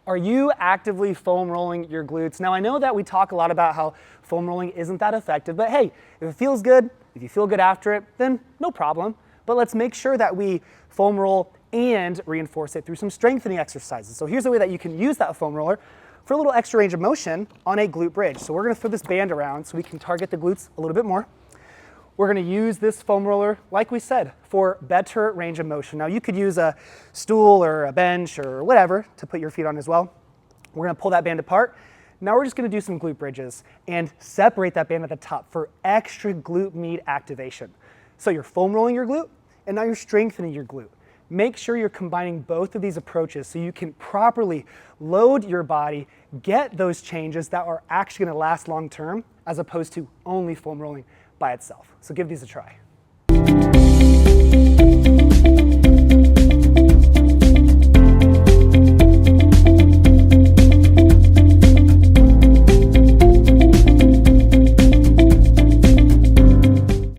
Are you actively foam rolling your glutes? Now I know that we talk a lot about how foam rolling isn't that effective, but hey, if it feels good, if you feel good after it, then no problem. But let's make sure that we foam roll and reinforce it through some strengthening exercises. So here's a way that you can use that foam roller for a little extra range of motion on a glute bridge. So we're gonna throw this band around so we can target the glutes a little bit more. We're gonna use this foam roller, like we said, for better range of motion. Now you could use a stool or a bench or whatever to put your feet on as well. We're gonna pull that band apart. Now we're just gonna do some glute bridges and separate that band at the top for extra glute med activation. So you're foam rolling your glute and now you're strengthening your glute. Make sure you're combining both of these approaches so you can properly load your body, get those changes that are actually gonna last long term as opposed to only foam rolling by itself. So give these a try.